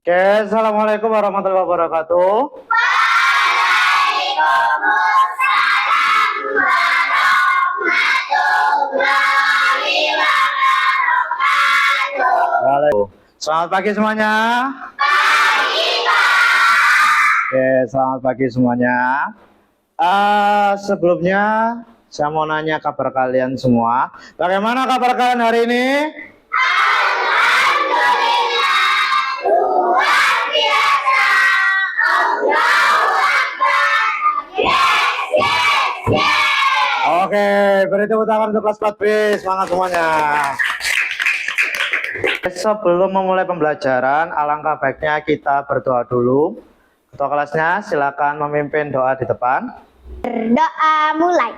Oke, assalamualaikum warahmatullahi wabarakatuh. Waalaikumsalam warahmatullahi wabarakatuh. Selamat pagi semuanya. Pagi, Pak. Oke, selamat pagi semuanya. Sebelumnya saya mau nanya kabar kalian semua. Bagaimana kabar kalian hari ini? Alhamdulillah, luar biasa. Allahu Akbar. Yes, yes, yes. Oke, beri tepuk tangan untuk kelas 4B. Semangat semuanya. Sebelum memulai pembelajaran, alangkah baiknya kita berdoa dulu. Ketua kelasnya silakan memimpin doa di depan. Berdoa mulai.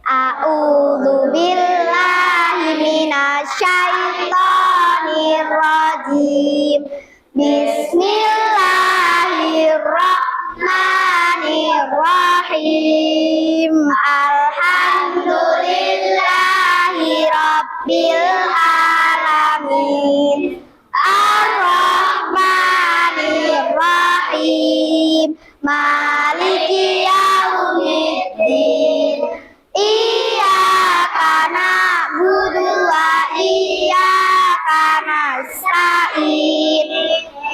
A'udzu billahi minasyaitonir rajim. Bismillahirrahmanirrahim. Alhamdulillahi rabbil alamin. Ar-Rahmanir-Rahim. Maliki yaumiddin. Iyyaka na'budu wa iyyaka nasta'in.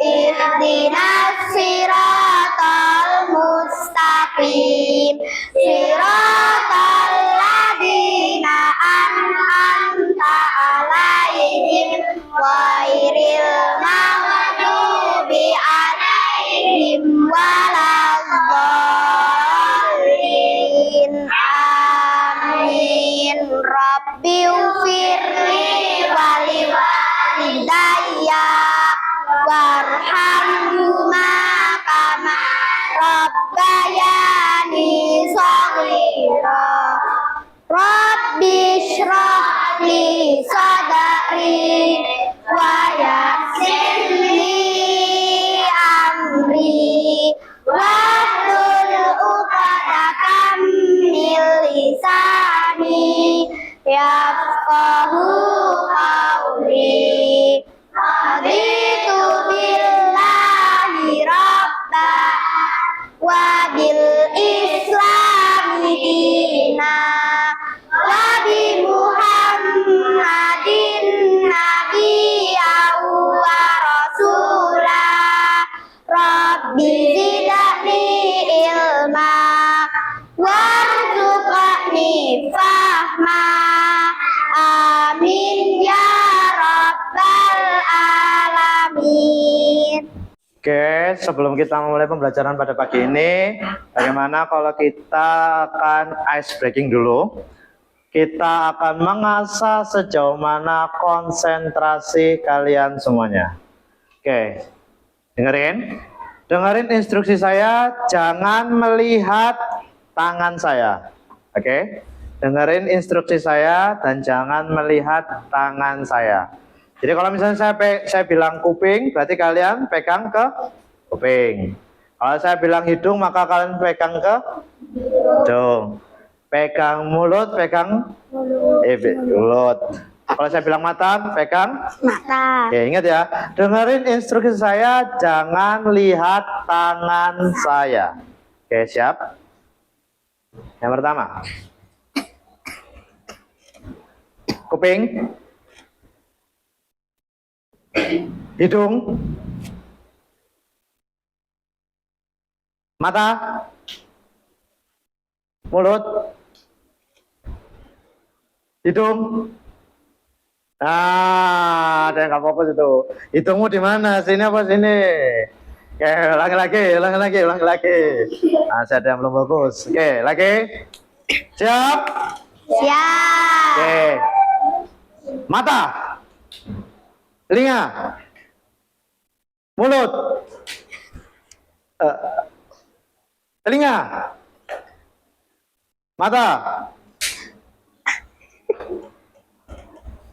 Ihdinas siratal mustaqim. Siratal ladzina an'amta 'alaihim ghairil maghdubi 'alaihim waladdallin. Amin. Rabbighfirli wa liwalidayya warhamhuma kama rabbayani shaghira. Rabbi shrah li sadri wa yassir li amri wahlul 'uqdatam min lisani yafqahu qawli. Raditu billahi rabba wa bil islami dina wa bi Muhammadin nabiyyan wa rasula. Rabbi zidni ilma warzuqni fahma. Amin ya rabbal alamin. Oke, sebelum kita memulai pembelajaran pada pagi ini, bagaimana kalau kita akan ice breaking dulu? Kita akan mengasah sejauh mana konsentrasi kalian semuanya. Oke, dengerin instruksi saya, jangan melihat tangan saya. Oke, dengerin instruksi saya dan jangan melihat tangan saya. Jadi kalau misalnya saya bilang kuping, berarti kalian pegang ke kuping. Kalau saya bilang hidung, maka kalian pegang ke hidung. Pegang mulut, pegang mulut. Kalau saya bilang mata, pegang Mata. Oke, ingat ya. Dengerin instruksi saya, jangan lihat tangan saya. Oke, siap? Yang pertama. Kuping. Hidung. Mata. Mulut. Hidung. Nah, ada yang nggak fokus itu. Hidungmu di mana? Sini apa sini? Oke, ulangi lagi. Nah, saya ada yang belum fokus. Oke, lagi. Siap? Siap. Oke. Mata. Telinga. Mulut. Telinga. Mata.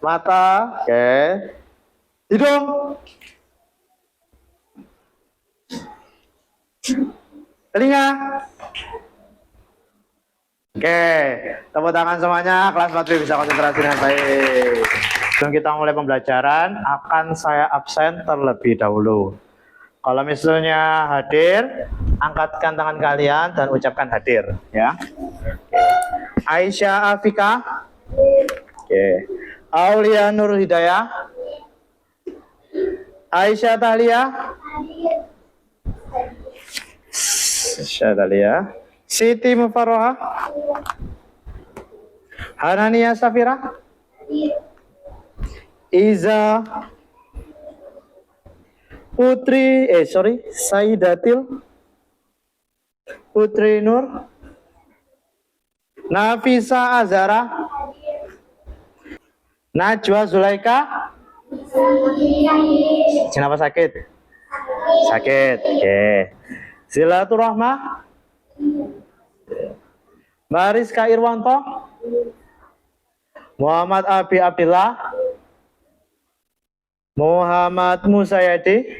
Mata. Oke. Hidung. Telinga. Oke, tepuk tangan semuanya. Kelas 4B bisa konsentrasi dengan baik. Sebelum kita mulai pembelajaran, akan saya absen terlebih dahulu. Kalau misalnya hadir, angkatkan tangan kalian dan ucapkan hadir, ya. Aisyah Afika. Oke. Aulia Nur Hidayah. Aisyah Tahlia. Aisyah Tahlia. Siti Mufaroha. Hanania Safira. Iza. Saidatil. Putri Nur. Nafisa Azara. Najwa Zulaika. Kenapa sakit? Sakit. Oke. Silaturahmah. Mariska Irwanto. Muhammad Abi Abdillah. Muhammad Musayadi.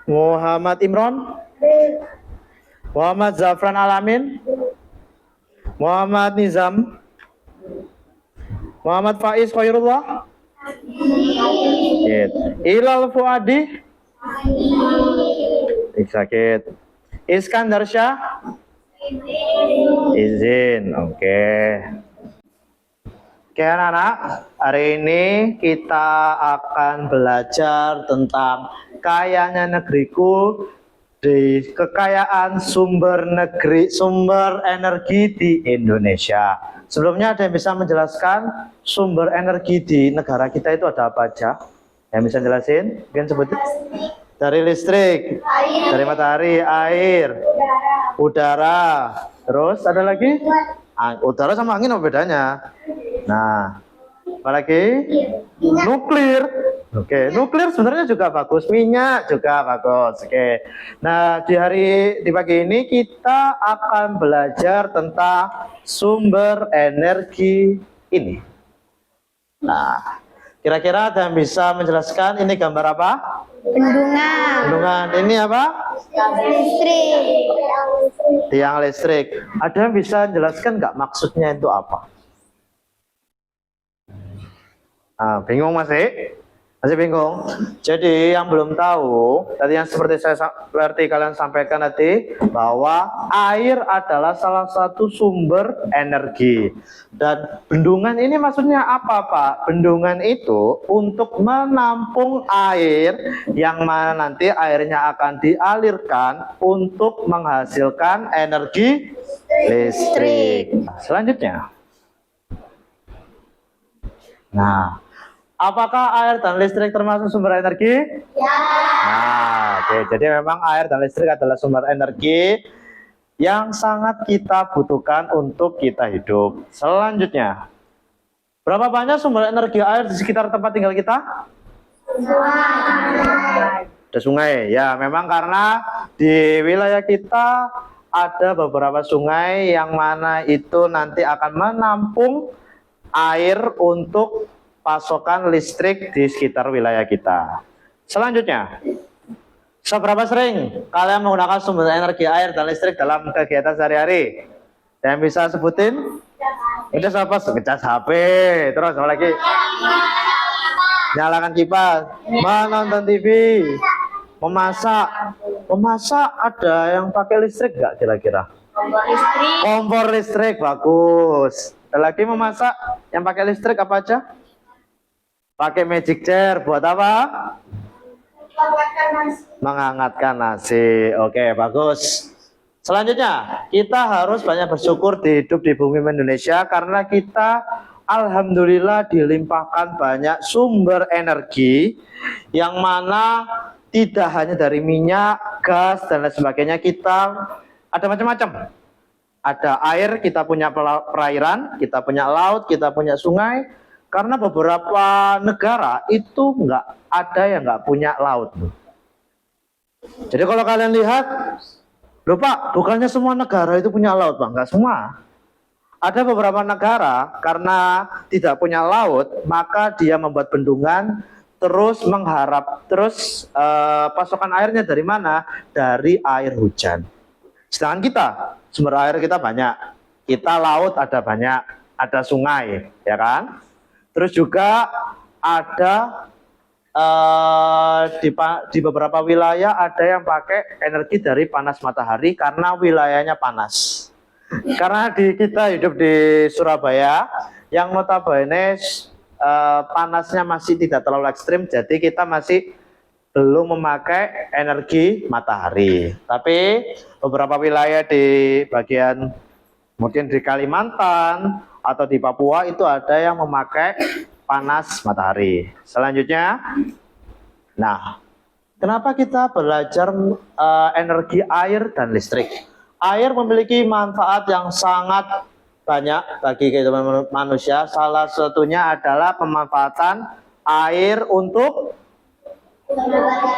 Muhammad Imron. Muhammad Zafran Alamin. Muhammad Nizam. Muhammad Faiz Khairullah. Ilal Fuadi. Sakit. Iskandar Syah. Izin. Oke. Oke anak-anak, hari ini kita akan belajar tentang kayanya negeriku di kekayaan sumber energi di Indonesia. Sebelumnya ada yang bisa menjelaskan sumber energi di negara kita itu ada apa aja? Yang bisa jelasin? Mungkin sebutin. Dari listrik, dari matahari, air, udara. Terus ada lagi? Udara sama angin apa bedanya? Nah, apalagi? Nuklir. Oke, nuklir sebenarnya juga bagus, minyak juga bagus. Oke. Nah, di pagi ini kita akan belajar tentang sumber energi ini. Nah, kira-kira ada yang bisa menjelaskan ini gambar apa? Bendungan. Bendungan. Ini apa? Listrik. Tiang listrik. Ada yang bisa menjelaskan nggak maksudnya itu apa? Bingung masih? Masih bingung? Jadi yang belum tahu, tadi yang seperti kalian sampaikan tadi, bahwa air adalah salah satu sumber energi. Dan bendungan ini maksudnya apa, Pak? Bendungan itu untuk menampung air yang mana nanti airnya akan dialirkan untuk menghasilkan energi listrik. Selanjutnya. Nah, apakah air dan listrik termasuk sumber energi? Ya. Nah, oke. Jadi memang air dan listrik adalah sumber energi yang sangat kita butuhkan untuk kita hidup. Selanjutnya, berapa banyak sumber energi air di sekitar tempat tinggal kita? Sungai. Ada sungai. Ya, memang karena di wilayah kita ada beberapa sungai yang mana itu nanti akan menampung air untuk pasokan listrik di sekitar wilayah kita. Selanjutnya, seberapa sering kalian menggunakan sumber energi air dan listrik dalam kegiatan sehari-hari? Yang bisa sebutin? Ngecas apa? Ngecas HP. Terus apa lagi? Nyalakan kipas. Menonton TV. Memasak. Memasak ada yang pakai listrik nggak kira-kira? Kompor listrik. Kompor listrik, bagus. Ada lagi memasak yang pakai listrik apa aja? Pakai magic chair buat apa? Menghangatkan nasi. Oke, bagus. Selanjutnya, kita harus banyak bersyukur hidup di bumi Indonesia karena kita alhamdulillah dilimpahkan banyak sumber energi yang mana tidak hanya dari minyak, gas dan lain sebagainya, kita ada macam-macam. Ada air, kita punya perairan, kita punya laut, kita punya sungai. Karena beberapa negara itu nggak ada yang nggak punya laut. Jadi kalau kalian lihat, loh Pak, bukannya semua negara itu punya laut, Pak? Nggak semua. Ada beberapa negara karena tidak punya laut, maka dia membuat bendungan, terus pasokan airnya dari mana? Dari air hujan. Sedangkan kita, sumber air kita banyak. Kita laut ada banyak. ada sungai, ya kan? Terus juga ada di beberapa wilayah ada yang pakai energi dari panas matahari karena wilayahnya panas. Karena kita hidup di Surabaya yang notabene panasnya masih tidak terlalu ekstrim, jadi kita masih belum memakai energi matahari. Tapi beberapa wilayah di bagian mungkin di Kalimantan atau di Papua itu ada yang memakai panas matahari. Selanjutnya, nah, kenapa kita belajar energi air dan listrik? Air memiliki manfaat yang sangat banyak bagi kehidupan manusia. Salah satunya adalah pemanfaatan air untuk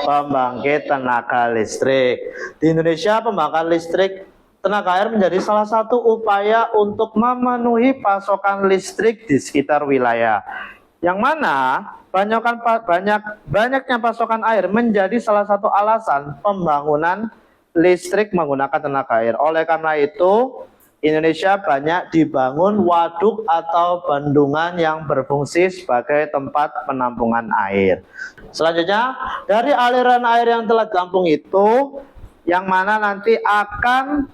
pembangkit tenaga listrik. Di Indonesia, pembangkit listrik tenaga air menjadi salah satu upaya untuk memenuhi pasokan listrik di sekitar wilayah. Yang mana banyaknya pasokan air menjadi salah satu alasan pembangunan listrik menggunakan tenaga air. Oleh karena itu, Indonesia banyak dibangun waduk atau bendungan yang berfungsi sebagai tempat penampungan air. Selanjutnya, dari aliran air yang telah gampung itu, yang mana nanti akan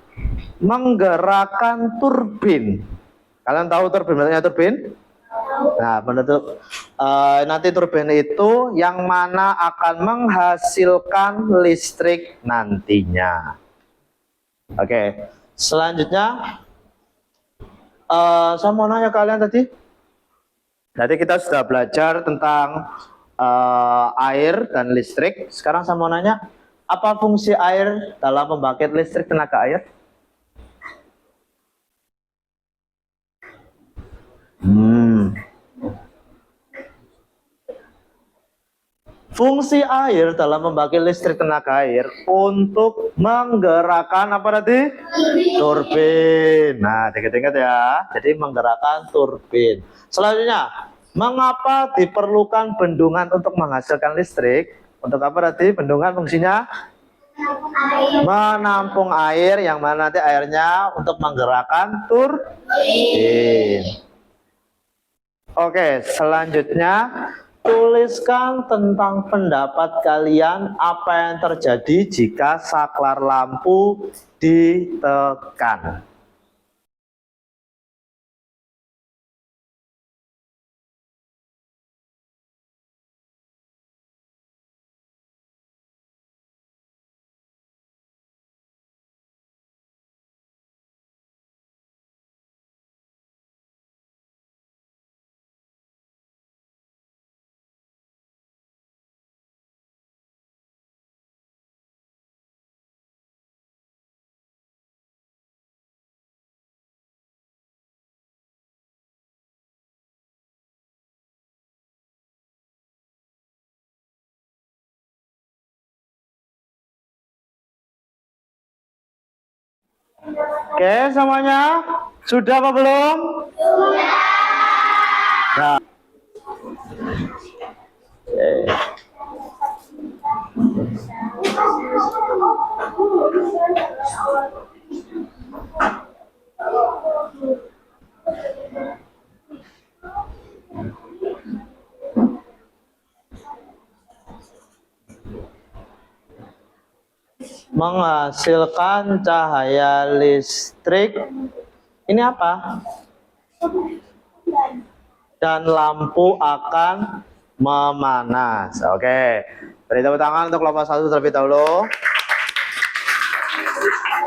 menggerakkan turbin. Kalian tahu turbin, bentuknya turbin? Nah, bentuk nanti turbin itu yang mana akan menghasilkan listrik nantinya. Oke, selanjutnya saya mau nanya kalian tadi. Jadi kita sudah belajar tentang air dan listrik. Sekarang saya mau nanya, apa fungsi air dalam pembangkit listrik tenaga air? Fungsi air dalam membangkit listrik tenaga air untuk menggerakkan apa tadi? Turbin. Nah, ingat-ingat ya. Jadi menggerakkan turbin. Selanjutnya, mengapa diperlukan bendungan untuk menghasilkan listrik? Untuk apa tadi? Bendungan fungsinya menampung air, yang mana nanti airnya untuk menggerakkan turbin. Oke, selanjutnya tuliskan tentang pendapat kalian apa yang terjadi jika saklar lampu ditekan. Oke, semuanya sudah apa belum? Sudah. Nah. Oke. Menghasilkan cahaya listrik ini apa? Dan lampu akan memanas. Oke, beri tepuk tangan untuk kelompok 1 terlebih dahulu.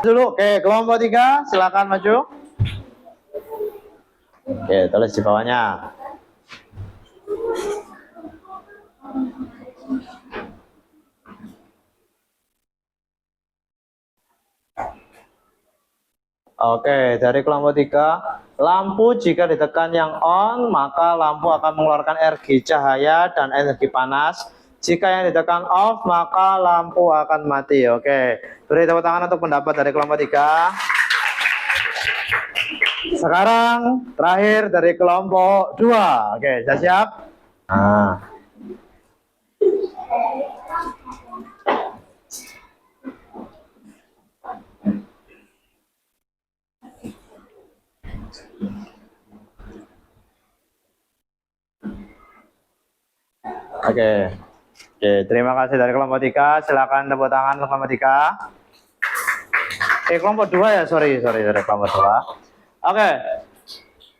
Oke, kelompok 3 silakan maju. Oke, tulis di bawahnya. Oke, dari kelompok 3, lampu jika ditekan yang on, maka lampu akan mengeluarkan energi cahaya dan energi panas. Jika yang ditekan off, maka lampu akan mati. Oke, beri tepuk tangan untuk pendapat dari kelompok 3. Sekarang terakhir dari kelompok 2. Oke, sudah siap? Nah. Oke. Oke, terima kasih dari kelompok 3. Silakan tepuk tangan untuk kelompok 3. Kelompok 2 ya, sorry dari kelompok 2. Oke.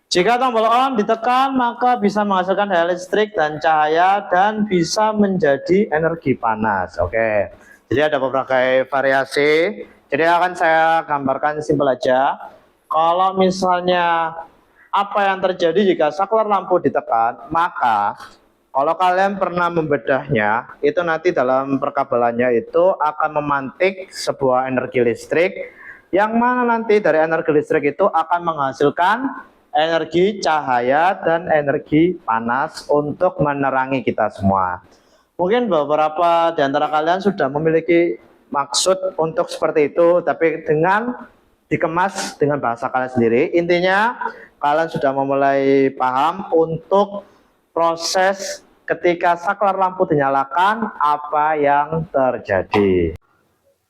Jika tombol on ditekan, maka bisa menghasilkan daya listrik dan cahaya dan bisa menjadi energi panas. Oke. Jadi ada beberapa variasi. Jadi akan saya gambarkan simpel aja. Kalau misalnya apa yang terjadi jika saklar lampu ditekan, maka kalau kalian pernah membedahnya, itu nanti dalam perkabelannya itu akan memantik sebuah energi listrik, yang mana nanti dari energi listrik itu akan menghasilkan energi cahaya dan energi panas untuk menerangi kita semua. Mungkin beberapa di antara kalian sudah memiliki maksud untuk seperti itu, tapi dengan dikemas dengan bahasa kalian sendiri. Intinya kalian sudah memulai paham untuk proses ketika saklar lampu dinyalakan apa yang terjadi.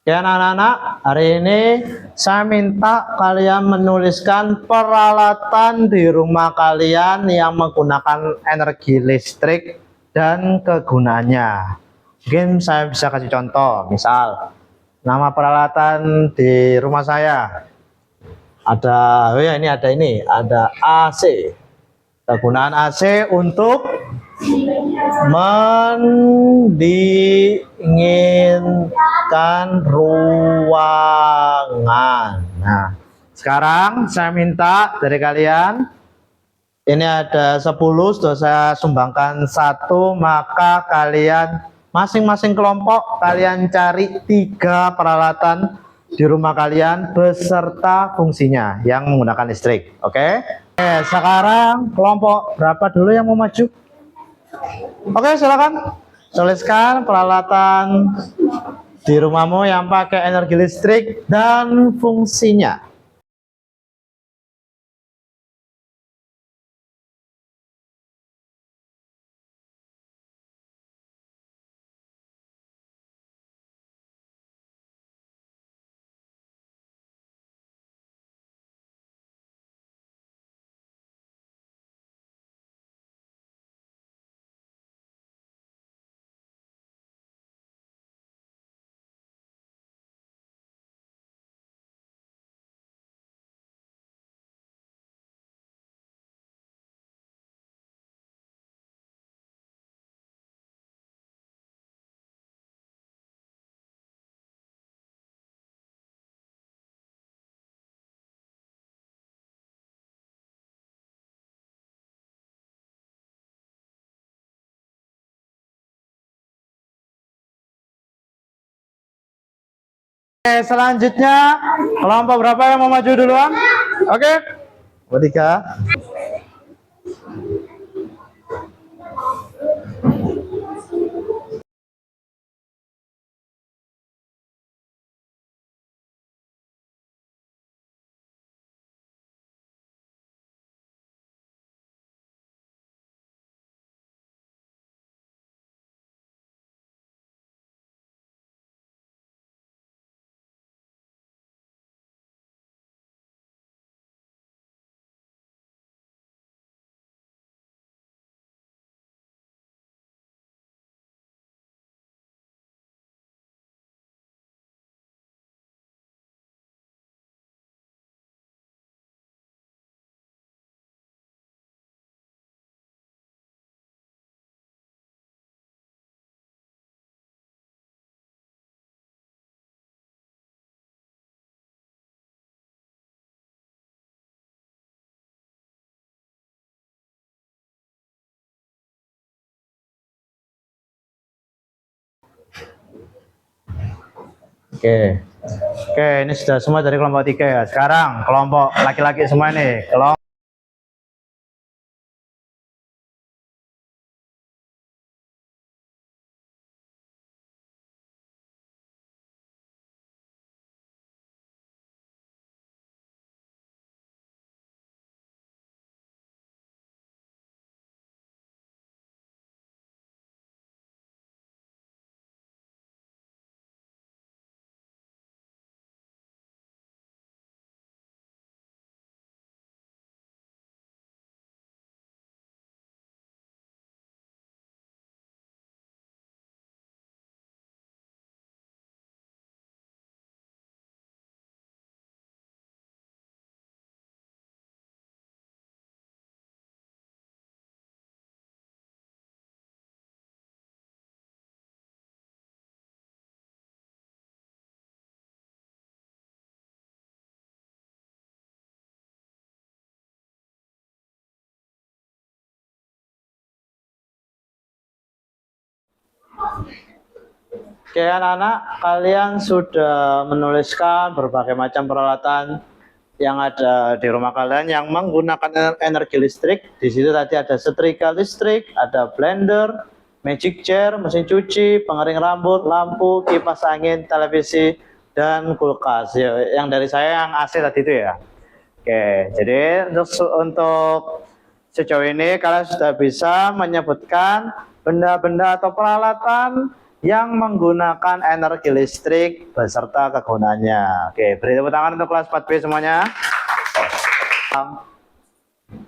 Ya anak-anak, hari ini saya minta kalian menuliskan peralatan di rumah kalian yang menggunakan energi listrik dan kegunaannya. Mungkin saya bisa kasih contoh, misal nama peralatan di rumah saya ada, oh ya ini ada AC. Kegunaan AC untuk mendinginkan ruangan. Nah, sekarang saya minta dari kalian, ini ada 10, sudah saya sumbangkan 1, maka kalian masing-masing kelompok kalian cari 3 peralatan di rumah kalian beserta fungsinya yang menggunakan listrik. Oke? Sekarang kelompok berapa dulu yang mau maju? Oke, silakan tuliskan peralatan di rumahmu yang pakai energi listrik dan fungsinya. Oke, selanjutnya kelompok berapa yang mau maju duluan? Oke, kelompok 3. Oke. Oke, ini sudah semua dari kelompok 3 ya. Sekarang kelompok laki-laki semua nih. Kelompok Oke, anak-anak, kalian sudah menuliskan berbagai macam peralatan yang ada di rumah kalian yang menggunakan energi listrik. Di situ tadi ada setrika listrik, ada blender, magic chair, mesin cuci, pengering rambut, lampu, kipas angin, televisi, dan kulkas. Ya, yang dari saya yang AC tadi itu ya. Oke, jadi untuk sejauh ini kalian sudah bisa menyebutkan benda-benda atau peralatan yang menggunakan energi listrik beserta kegunaannya. Oke, beri tepuk tangan untuk kelas 4B semuanya.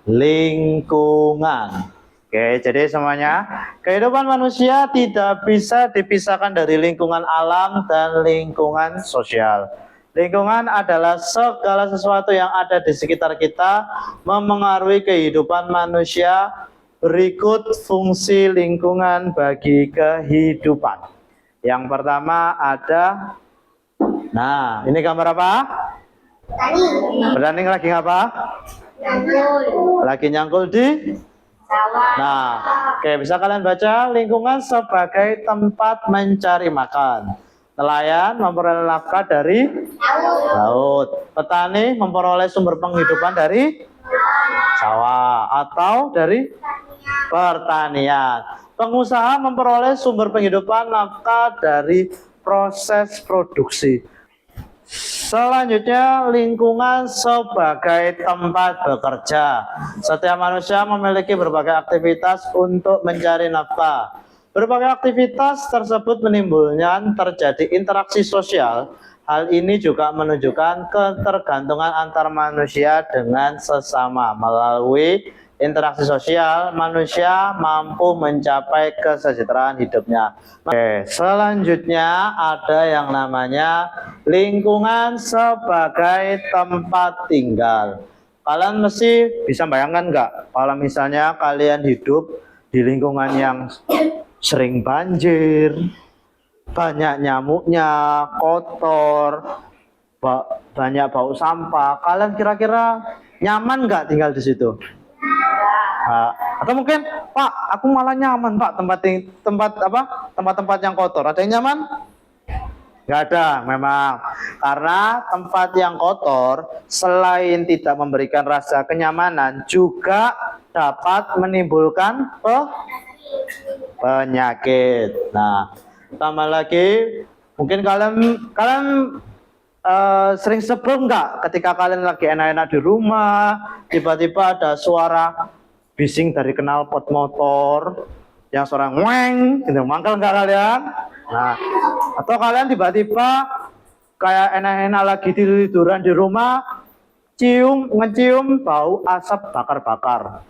Lingkungan. Oke, jadi semuanya, kehidupan manusia tidak bisa dipisahkan dari lingkungan alam dan lingkungan sosial. Lingkungan adalah segala sesuatu yang ada di sekitar kita, memengaruhi kehidupan manusia. Berikut fungsi lingkungan bagi kehidupan. Yang pertama ada, nah ini gambar apa? Bertanding lagi apa? Lagi nyangkul di? Nah, oke, bisa kalian baca lingkungan sebagai tempat mencari makan. Nelayan memperoleh nafkah dari laut. Petani memperoleh sumber penghidupan dari sawah atau dari pertanian. Pengusaha memperoleh sumber penghidupan nafkah dari proses produksi. Selanjutnya, lingkungan sebagai tempat bekerja. Setiap manusia memiliki berbagai aktivitas untuk mencari nafkah. Berbagai aktivitas tersebut menimbulkan terjadi interaksi sosial. Hal ini juga menunjukkan ketergantungan antar manusia dengan sesama. Melalui interaksi sosial, manusia mampu mencapai kesejahteraan hidupnya. Oke, selanjutnya ada yang namanya lingkungan sebagai tempat tinggal. Kalian mesti bisa bayangkan nggak kalau misalnya kalian hidup di lingkungan yang sering banjir, banyak nyamuknya, kotor, banyak bau sampah. Kalian kira-kira nyaman nggak tinggal di situ? Atau mungkin, Pak, aku malah nyaman, Pak, tempat-tempat yang kotor. Ada yang nyaman? Nggak ada, memang. Karena tempat yang kotor selain tidak memberikan rasa kenyamanan, juga dapat menimbulkan penyakit. Nah, tambah lagi, mungkin kalian sering sebel nggak ketika kalian lagi enak-enak di rumah, tiba-tiba ada suara bising dari knalpot motor, yang suara ngweng, gitu, mangkel nggak kalian? Nah, atau kalian tiba-tiba kayak enak-enak lagi tiduran di rumah, ngecium bau asap bakar-bakar.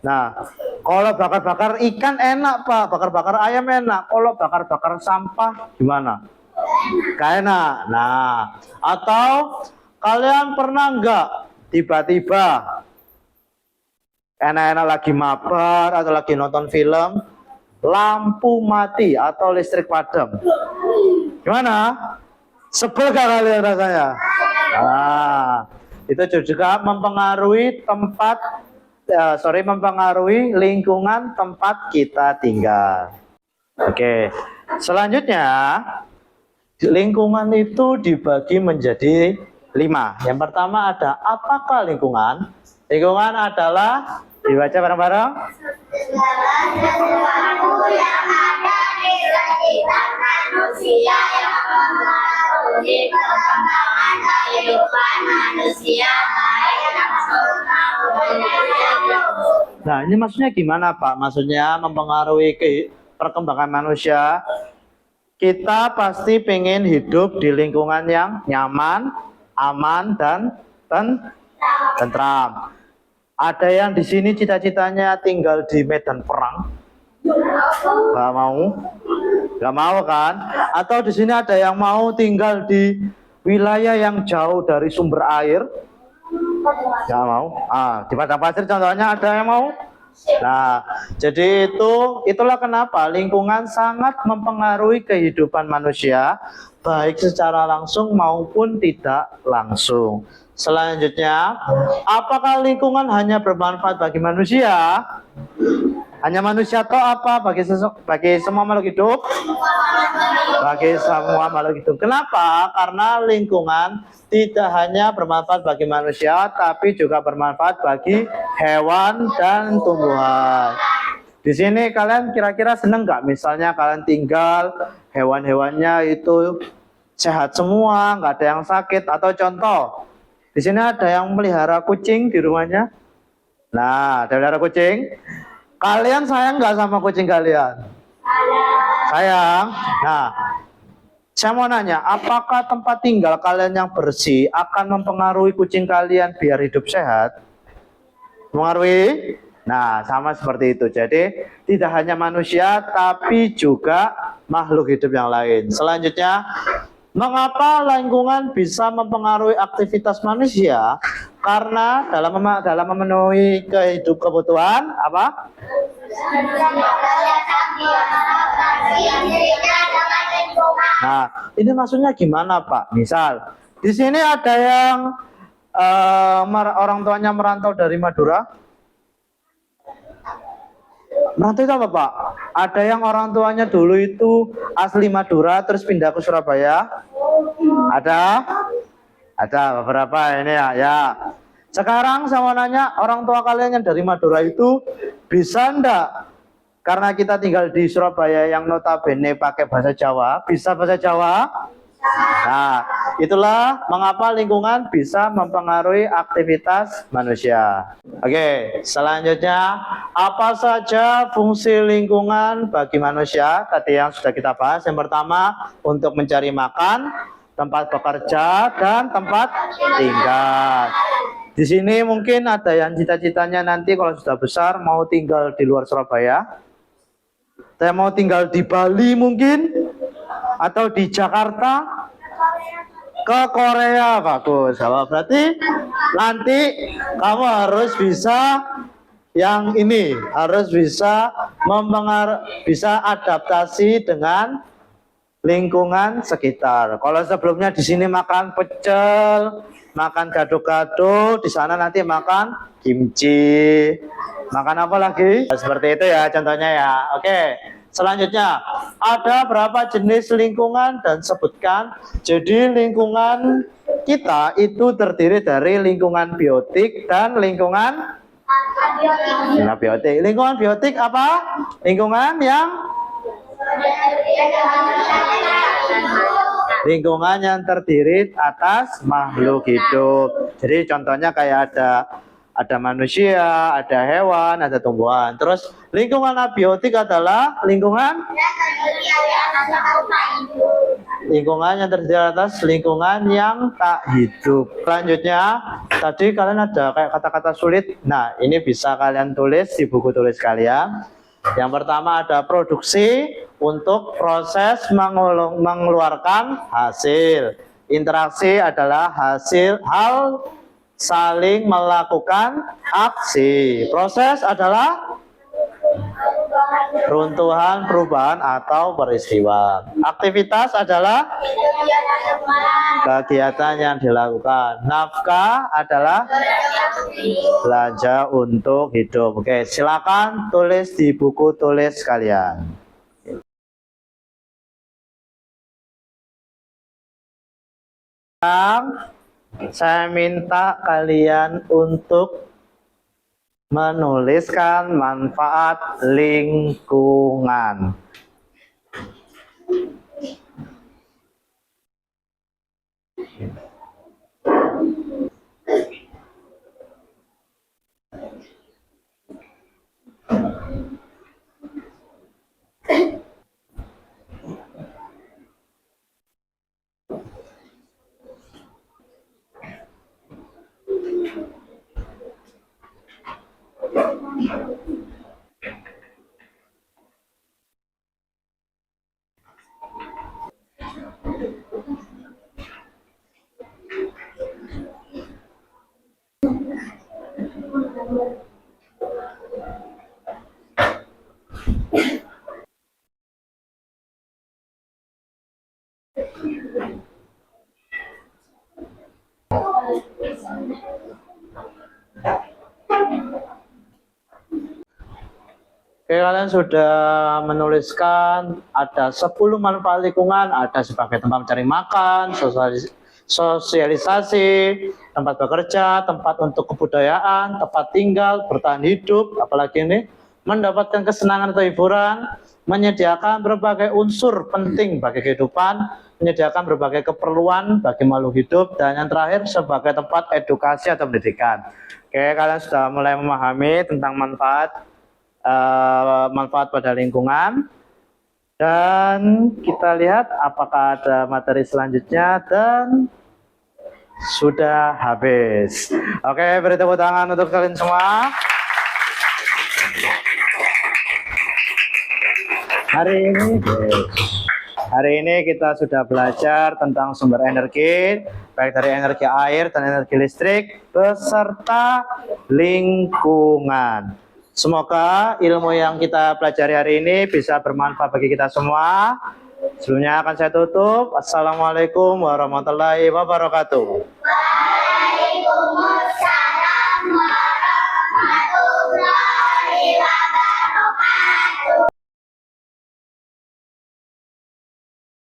Nah, kalau bakar-bakar ikan enak, Pak, bakar-bakar ayam enak. Kalau bakar-bakar sampah gimana? Gak enak. Nah, atau kalian pernah nggak tiba-tiba enak-enak lagi mabar atau lagi nonton film, lampu mati atau listrik padam? Gimana? Sebel gak kalian rasanya? Nah, itu juga mempengaruhi mempengaruhi lingkungan tempat kita tinggal. Oke, selanjutnya lingkungan itu dibagi menjadi 5. Yang pertama ada apakah lingkungan? Lingkungan adalah, dibaca bareng-bareng. Segala sesuatu yang ada di sekitar manusia yang mempengaruhi perkembangan kehidupan manusia baik langsung maupun tidak langsung. Nah, ini maksudnya gimana, Pak? Maksudnya mempengaruhi perkembangan manusia. Kita pasti pengen hidup di lingkungan yang nyaman, aman, dan tentram. Ada yang di sini cita-citanya tinggal di medan perang? Gak mau kan? Atau di sini ada yang mau tinggal di wilayah yang jauh dari sumber air? Gak mau. Di padang pasir contohnya ada yang mau? Nah, jadi itulah kenapa lingkungan sangat mempengaruhi kehidupan manusia, baik secara langsung maupun tidak langsung. Selanjutnya, apakah lingkungan hanya bermanfaat bagi manusia? Hanya manusia atau apa? Bagi semua makhluk hidup? Bagi semua makhluk hidup. Kenapa? Karena lingkungan tidak hanya bermanfaat bagi manusia, tapi juga bermanfaat bagi hewan dan tumbuhan. Di sini kalian kira-kira seneng nggak? Misalnya kalian tinggal, hewan-hewannya itu sehat semua, nggak ada yang sakit. Atau contoh, di sini ada yang melihara kucing di rumahnya. Nah, ada melihara kucing. Kalian sayang nggak sama kucing kalian? Sayang. Nah, saya mau nanya, apakah tempat tinggal kalian yang bersih akan mempengaruhi kucing kalian biar hidup sehat? Mempengaruhi? Nah, sama seperti itu. Jadi, tidak hanya manusia, tapi juga makhluk hidup yang lain. Selanjutnya, mengapa lingkungan bisa mempengaruhi aktivitas manusia? Karena dalam memenuhi kebutuhan, apa? Nah, ini maksudnya gimana, Pak? Misal, di sini ada yang orang tuanya merantau dari Madura. Merantau itu apa, Pak? Ada yang orang tuanya dulu itu asli Madura terus pindah ke Surabaya. Ada? Ada beberapa ini ya. Ya. Sekarang saya mau nanya, orang tua kalian yang dari Madura itu bisa enggak? Karena kita tinggal di Surabaya yang notabene pakai bahasa Jawa, bisa bahasa Jawa? Nah, itulah mengapa lingkungan bisa mempengaruhi aktivitas manusia. Oke, selanjutnya, apa saja fungsi lingkungan bagi manusia? Tadi yang sudah kita bahas. Yang pertama, untuk mencari makan, tempat bekerja, dan tempat tinggal. Di sini mungkin ada yang cita-citanya nanti kalau sudah besar mau tinggal di luar Surabaya. Saya mau tinggal di Bali mungkin, atau di Jakarta, ke Korea. Bagus. Berarti nanti kamu harus bisa yang ini, harus bisa bisa adaptasi dengan lingkungan sekitar. Kalau sebelumnya di sini makan pecel, makan gado-gado, di sana nanti makan kimchi. Makan apa lagi? Seperti itu ya contohnya ya. Oke. Selanjutnya, ada berapa jenis lingkungan dan sebutkan. Jadi lingkungan kita itu terdiri dari lingkungan biotik dan lingkungan biotik. Lingkungan biotik apa? Lingkungan yang terdiri atas makhluk hidup. Jadi contohnya kayak ada manusia, ada hewan, ada tumbuhan. Terus lingkungan abiotik adalah lingkungan yang terdiri atas lingkungan yang tak hidup. Selanjutnya, tadi kalian ada kayak kata-kata sulit. Nah, ini bisa kalian tulis di buku tulis kalian. Yang pertama ada produksi untuk proses mengeluarkan hasil. Interaksi adalah hal saling melakukan aksi. Proses adalah runtuhan, perubahan, atau peristiwa. Aktivitas adalah kegiatan yang dilakukan. Nafkah adalah belanja untuk hidup. Oke, silakan tulis di buku tulis kalian. Saya minta kalian untuk menuliskan manfaat lingkungan. Oke, kalian sudah menuliskan ada 10 manfaat lingkungan, ada sebagai tempat mencari makan, sosialisasi, tempat bekerja, tempat untuk kebudayaan, tempat tinggal, bertahan hidup, apalagi ini, mendapatkan kesenangan atau hiburan, menyediakan berbagai unsur penting bagi kehidupan, menyediakan berbagai keperluan bagi makhluk hidup, dan yang terakhir sebagai tempat edukasi atau pendidikan. Oke, kalian sudah mulai memahami tentang manfaat pada lingkungan, dan kita lihat apakah ada materi selanjutnya, dan sudah habis. Oke, beri tepuk tangan untuk kalian semua. Hari ini kita sudah belajar tentang sumber energi, baik dari energi air dan energi listrik beserta lingkungan. Semoga ilmu yang kita pelajari hari ini bisa bermanfaat bagi kita semua. Sebelumnya akan saya tutup. Assalamualaikum warahmatullahi wabarakatuh.